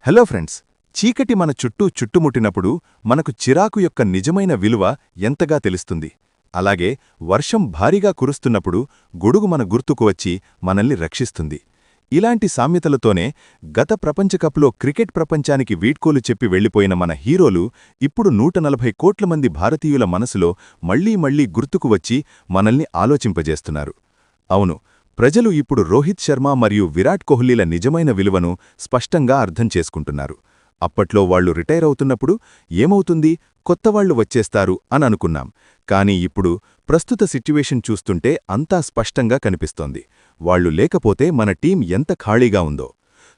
Hello friends, చీకటి మన చుట్టూ చుట్టుముట్టినప్పుడు మనకు చిరాకు యొక్క నిజమైన విలువ ఎంతగా తెలుస్తుంది. అలాగే వర్షం భారీగా కురుస్తున్నప్పుడు గొడుగు మన గుర్తుకు వచ్చి మనల్ని రక్షిస్తుంది. ఇలాంటి సామ్యతలతోనే గత ప్రపంచకప్లో క్రికెట్ ప్రపంచానికి వీడ్కోలు చెప్పి వెళ్లిపోయిన మన హీరోలు ఇప్పుడు 140 కోట్ల మంది భారతీయుల మనసులో మళ్లీ మళ్లీ గుర్తుకు వచ్చి మనల్ని ఆలోచింపజేస్తున్నారు. అవును, ప్రజలు ఇప్పుడు రోహిత్ శర్మ మరియు విరాట్ కోహ్లీల నిజమైన విలువను స్పష్టంగా అర్థం చేసుకుంటున్నారు. అప్పట్లో వాళ్లు రిటైర్ అవుతున్నప్పుడు ఏమవుతుంది, కొత్తవాళ్లు వచ్చేస్తారు అని అనుకున్నాం. కానీ ఇప్పుడు ప్రస్తుత సిట్యువేషన్ చూస్తుంటే అంతా స్పష్టంగా కనిపిస్తోంది. వాళ్లు లేకపోతే మన టీం ఎంత ఖాళీగా ఉందో.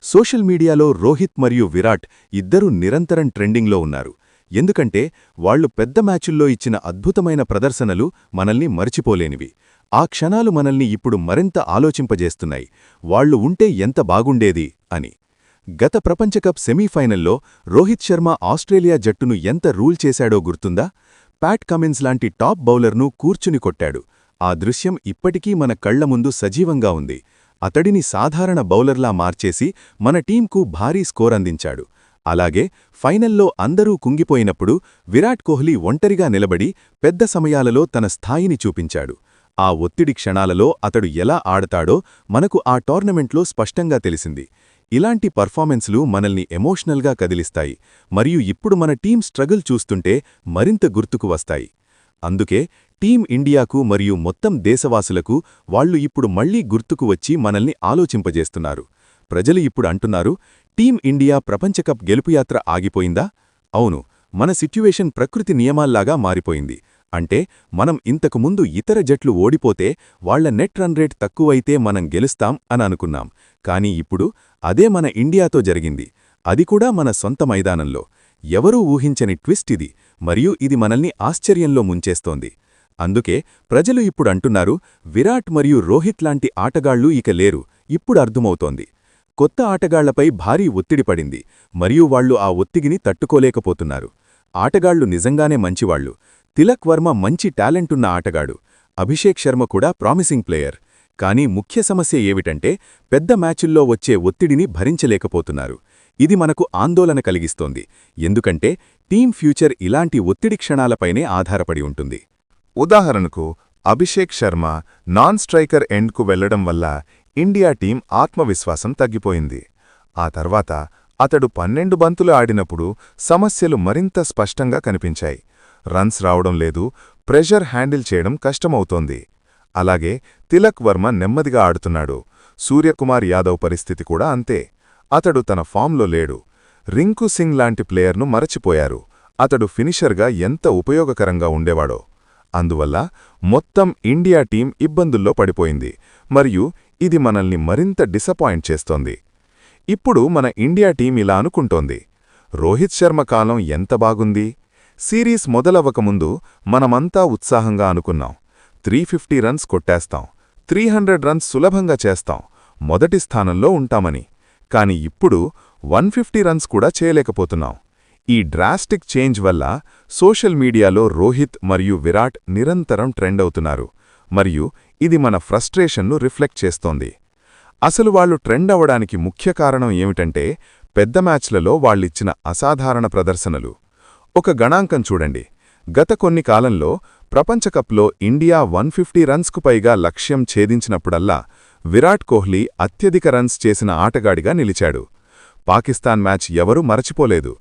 సోషల్ మీడియాలో రోహిత్ మరియు విరాట్ ఇద్దరూ నిరంతరం ట్రెండింగ్లో ఉన్నారు. ఎందుకంటే వాళ్లు పెద్ద మ్యాచుల్లో ఇచ్చిన అద్భుతమైన ప్రదర్శనలు మనల్ని మరిచిపోలేనివి. ఆ క్షణాలు మనల్ని ఇప్పుడు మరింత ఆలోచింపజేస్తున్నాయి, వాళ్లు ఉంటే ఎంత బాగుండేది అని. గత ప్రపంచకప్ సెమీఫైనల్లో రోహిత్ శర్మ ఆస్ట్రేలియా జట్టును ఎంత రూల్ చేశాడో గుర్తుందా? ప్యాట్ కమిన్స్ లాంటి టాప్ బౌలర్ను కూర్చుని కొట్టాడు. ఆ దృశ్యం ఇప్పటికీ మన కళ్ల ముందు సజీవంగా ఉంది. అతడిని సాధారణ బౌలర్లా మార్చేసి మన టీంకు భారీ స్కోర్ అందించాడు. అలాగే ఫైనల్లో అందరూ కుంగిపోయినప్పుడు విరాట్ కోహ్లీ ఒంటరిగా నిలబడి పెద్ద సమయాలలో తన స్థాయిని చూపించాడు. ఆ ఒత్తిడి క్షణాలలో అతడు ఎలా ఆడతాడో మనకు ఆ టోర్నమెంట్లో స్పష్టంగా తెలిసింది. ఇలాంటి పర్ఫార్మెన్స్లు మనల్ని ఎమోషనల్గా కదిలిస్తాయి, మరియు ఇప్పుడు మన టీం స్ట్రగుల్ చూస్తుంటే మరింత గుర్తుకు వస్తాయి. అందుకే టీం ఇండియాకు మరియు మొత్తం దేశవాసులకు వాళ్లు ఇప్పుడు మళ్లీ గుర్తుకు వచ్చి మనల్ని ఆలోచింపజేస్తున్నారు. ప్రజలు ఇప్పుడు అంటున్నారు, టీం ఇండియా ప్రపంచకప్ గెలుపుయాత్ర ఆగిపోయిందా? అవును, మన సిట్యువేషన్ ప్రకృతి నియమాల్లాగా మారిపోయింది. అంటే మనం ఇంతకుముందు ఇతర జట్లు ఓడిపోతే వాళ్ల నెట్ రన్ రేట్ తక్కువైతే మనం గెలుస్తాం అని అనుకున్నాం. కానీ ఇప్పుడు అదే మన ఇండియాతో జరిగింది, అది కూడా మన సొంత మైదానంలో. ఎవరూ ఊహించని ట్విస్ట్ ఇది, మరియు ఇది మనల్ని ఆశ్చర్యంలో ముంచేస్తోంది. అందుకే ప్రజలు ఇప్పుడు అంటున్నారు, విరాట్ మరియు రోహిత్ లాంటి ఆటగాళ్లు ఇక లేరు. ఇప్పుడు అర్థమవుతోంది, కొత్త ఆటగాళ్లపై భారీ ఒత్తిడి పడింది, మరియు వాళ్లు ఆ ఒత్తిడిని తట్టుకోలేకపోతున్నారు. ఆటగాళ్లు నిజంగానే మంచివాళ్లు. తిలక్ వర్మ మంచి టాలెంటున్న ఆటగాడు, అభిషేక్ శర్మ కూడా ప్రామిసింగ్ ప్లేయర్. కానీ ముఖ్య సమస్య ఏమిటంటే పెద్ద మ్యాచుల్లో వచ్చే ఒత్తిడిని భరించలేకపోతున్నారు. ఇది మనకు ఆందోళన కలిగిస్తోంది, ఎందుకంటే టీం ఫ్యూచర్ ఇలాంటి ఒత్తిడి క్షణాలపైనే ఆధారపడి ఉంటుంది. ఉదాహరణకు అభిషేక్ శర్మ నాన్ స్ట్రైకర్ ఎండ్కు వెళ్లడం వల్ల ఇండియా టీం ఆత్మవిశ్వాసం తగ్గిపోయింది. ఆ తర్వాత అతడు 12 బంతులు ఆడినప్పుడు సమస్యలు మరింత స్పష్టంగా కనిపించాయి. రన్స్ రావడం లేదు, ప్రెషర్ హ్యాండిల్ చేయడం కష్టమవుతోంది. అలాగే తిలక్ వర్మ నెమ్మదిగా ఆడుతున్నాడు. సూర్యకుమార్ యాదవ్ పరిస్థితి కూడా అంతే. అతడు తన ఫామ్లో లేడు. రింకు సింగ్ లాంటి ప్లేయర్ను మరచిపోయారు. అతడు ఫినిషర్గా ఎంత ఉపయోగకరంగా ఉండేవాడో. అందువల్ల మొత్తం ఇండియా టీం ఇబ్బందుల్లో పడిపోయింది, మరియు ఇది మనల్ని మరింత డిసప్పాయింట్ చేస్తోంది. ఇప్పుడు మన ఇండియా టీం ఇలా అనుకుంటోంది, రోహిత్ శర్మ కాలం ఎంత బాగుంది. సిరీస్ మొదలవ్వకముందు మనమంతా ఉత్సాహంగా అనుకున్నాం, 350 రన్స్ కొట్టేస్తాం, 300 రన్స్ సులభంగా చేస్తాం, మొదటి స్థానంలో ఉంటామని. కాని ఇప్పుడు 150 రన్స్ కూడా చేయలేకపోతున్నాం. ఈ డ్రాస్టిక్ చేంజ్ వల్ల సోషల్ మీడియాలో రోహిత్ మరియు విరాట్ నిరంతరం ట్రెండ్ అవుతున్నారు, మరియు ఇది మన ఫ్రస్ట్రేషన్ను రిఫ్లెక్ట్ చేస్తోంది. అసలు వాళ్లు ట్రెండ్ అవ్వడానికి ముఖ్య కారణం ఏమిటంటే పెద్ద మ్యాచ్లలో వాళ్ళిచ్చిన అసాధారణ ప్రదర్శనలు. ఒక గణాంకం చూడండి, గత కొన్ని కాలంలో ప్రపంచకప్లో ఇండియా 150 రన్స్కు పైగా లక్ష్యం ఛేదించినప్పుడల్లా విరాట్ కోహ్లీ అత్యధిక రన్స్ చేసిన ఆటగాడిగా నిలిచాడు. పాకిస్తాన్ మ్యాచ్ ఎవరూ మరచిపోలేదు.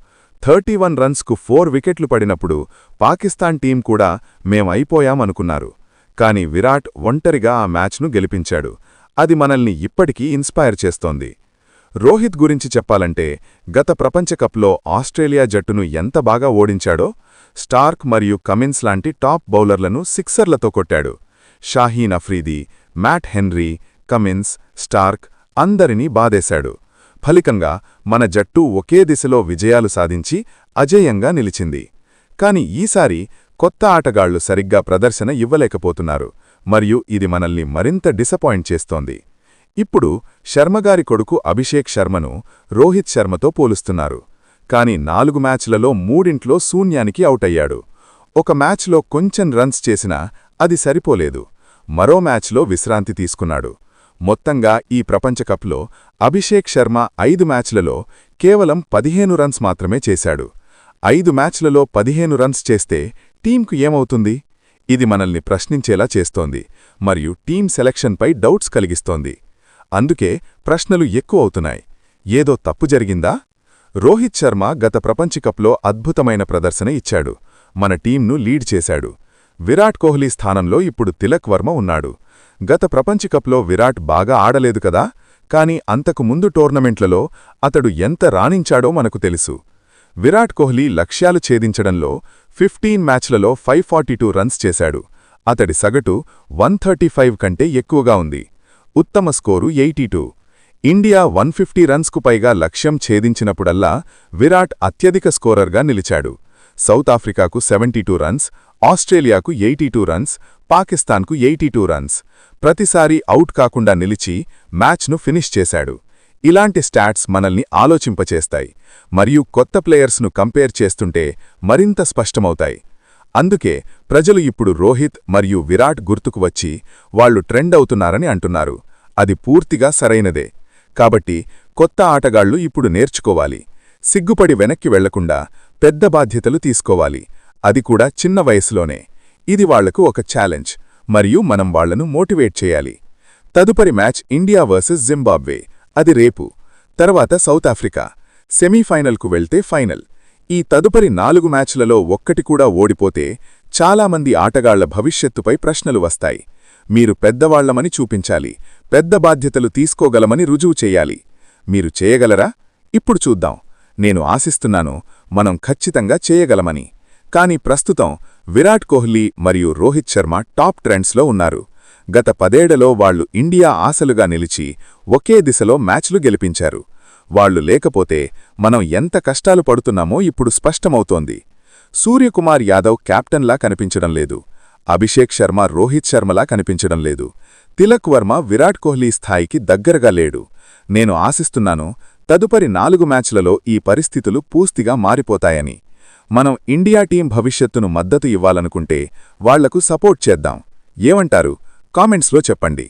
31 రన్స్కు 4 వికెట్లు పడినప్పుడు పాకిస్తాన్ టీం కూడా మేమైపోయామనుకున్నారు. కాని విరాట్ ఒంటరిగా ఆ మ్యాచ్ను గెలిపించాడు. అది మనల్ని ఇప్పటికీ ఇన్స్పైర్ చేస్తోంది. రోహిత్ గురించి చెప్పాలంటే గత ప్రపంచకప్లో ఆస్ట్రేలియా జట్టును ఎంత బాగా ఓడించాడో. స్టార్క్ మరియు కమిన్స్ లాంటి టాప్ బౌలర్లను సిక్సర్లతో కొట్టాడు. Shaheen Afridi, Matt Henry, Cummins, Starc అందరినీ బాధేశాడు. ఫలితంగా మన జట్టు ఒకే దిశలో విజయాలు సాధించి అజేయంగా నిలిచింది. కాని ఈసారి కొత్త ఆటగాళ్లు సరిగ్గా ప్రదర్శన ఇవ్వలేకపోతున్నారు, మరియు ఇది మనల్ని మరింత డిసప్పాయింట్ చేస్తోంది. ఇప్పుడు శర్మగారి కొడుకు అభిషేక్ శర్మను రోహిత్ శర్మతో పోలుస్తున్నారు. కాని 4 మ్యాచ్లలో 3 శూన్యానికి అవుటయ్యాడు. ఒక మ్యాచ్లో కొంచెం రన్స్ చేసినా అది సరిపోలేదు. మరో మ్యాచ్లో విశ్రాంతి తీసుకున్నాడు. మొత్తంగా ఈ ప్రపంచకప్లో అభిషేక్ శర్మ 5 మ్యాచ్లలో కేవలం 15 రన్స్ మాత్రమే చేశాడు. 5 మ్యాచ్లలో 15 రన్స్ చేస్తే టీంకు ఏమవుతుంది? ఇది మనల్ని ప్రశ్నించేలా చేస్తోంది మరియు టీం సెలక్షన్పై డౌట్స్ కలిగిస్తోంది. అందుకే ప్రశ్నలు ఎక్కువవుతున్నాయి. ఏదో తప్పు జరిగిందా? రోహిత్ శర్మ గత ప్రపంచకప్లో అద్భుతమైన ప్రదర్శన ఇచ్చాడు. మన టీంను లీడ్ చేశాడు. విరాట్ కోహ్లీ స్థానంలో ఇప్పుడు తిలక్ వర్మ ఉన్నాడు. గత ప్రపంచకప్లో విరాట్ బాగా ఆడలేదు కదా, కానీ అంతకు ముందు టోర్నమెంట్లలో అతడు ఎంత రాణించాడో మనకు తెలుసు. విరాట్ కోహ్లీ లక్ష్యాలు ఛేదించడంలో 15 మ్యాచ్లలో 542 రన్స్ చేశాడు. అతడి సగటు 135 కంటే ఎక్కువగా ఉంది. ఉత్తమ స్కోరు 82. ఇండియా 150 రన్స్కు పైగా లక్ష్యం ఛేదించినప్పుడల్లా విరాట్ అత్యధిక స్కోరర్గా నిలిచాడు. సౌత్ ఆఫ్రికాకు 72 రన్స్, ఆస్ట్రేలియాకు 82 రన్స్, పాకిస్తాన్కు 82 రన్స్. ప్రతిసారీ అవుట్ కాకుండా నిలిచి మ్యాచ్ను ఫినిష్ చేశాడు. ఇలాంటి స్టాట్స్ మనల్ని ఆలోచింపచేస్తాయి మరియు కొత్త ప్లేయర్స్ను కంపేర్ చేస్తుంటే మరింత స్పష్టమవుతాయి. అందుకే ప్రజలు ఇప్పుడు రోహిత్ మరియు విరాట్ గుర్తుకు వచ్చి వాళ్లు ట్రెండ్ అవుతున్నారని అంటున్నారు. అది పూర్తిగా సరైనదే. కాబట్టి కొత్త ఆటగాళ్లు ఇప్పుడు నేర్చుకోవాలి. సిగ్గుపడి వెనక్కి వెళ్లకుండా పెద్ద బాధ్యతలు తీసుకోవాలి. అది కూడా చిన్న వయసులోనే. ఇది వాళ్లకు ఒక ఛాలెంజ్ మరియు మనం వాళ్లను మోటివేట్ చేయాలి. తదుపరి మ్యాచ్ ఇండియా వర్సెస్ జింబాబ్వే. అది రేపు. తర్వాత సౌత్ ఆఫ్రికా. సెమీఫైనల్కు వెళ్తే ఫైనల్. ఈ తదుపరి 4 మ్యాచ్లలో ఒక్కటి కూడా ఓడిపోతే చాలామంది ఆటగాళ్ల భవిష్యత్తుపై ప్రశ్నలు వస్తాయి. మీరు పెద్దవాళ్లమని చూపించాలి. పెద్ద బాధ్యతలు తీసుకోగలమని రుజువు చెయ్యాలి. మీరు చేయగలరా? ఇప్పుడు చూద్దాం. నేను ఆశిస్తున్నాను మనం ఖచ్చితంగా చేయగలమని. కానీ ప్రస్తుతం విరాట్ కోహ్లీ మరియు రోహిత్ శర్మ టాప్ ట్రెండ్స్లో ఉన్నారు. గత 10 ఏళ్లలో వాళ్లు ఇండియా ఆశలుగా నిలిచి ఒకే దిశలో మ్యాచ్లు గెలిపించారు. వాళ్లు లేకపోతే మనం ఎంత కష్టాలు పడుతున్నామో ఇప్పుడు స్పష్టమవుతోంది. సూర్యకుమార్ యాదవ్ కెప్టెన్లా కనిపించడం లేదు. అభిషేక్ శర్మ రోహిత్ శర్మలా కనిపించడం లేదు. తిలక్ వర్మ విరాట్ కోహ్లీ స్థాయికి దగ్గరగా లేడు. నేను ఆశిస్తున్నాను తదుపరి 4 మ్యాచ్లలో ఈ పరిస్థితులు పూర్తిగా మారిపోతాయని. మనం ఇండియా టీం భవిష్యత్తును మద్దతు ఇవ్వాలనుకుంటే వాళ్లకు సపోర్ట్ చేద్దాం. ఏమంటారు? కామెంట్స్లో చెప్పండి.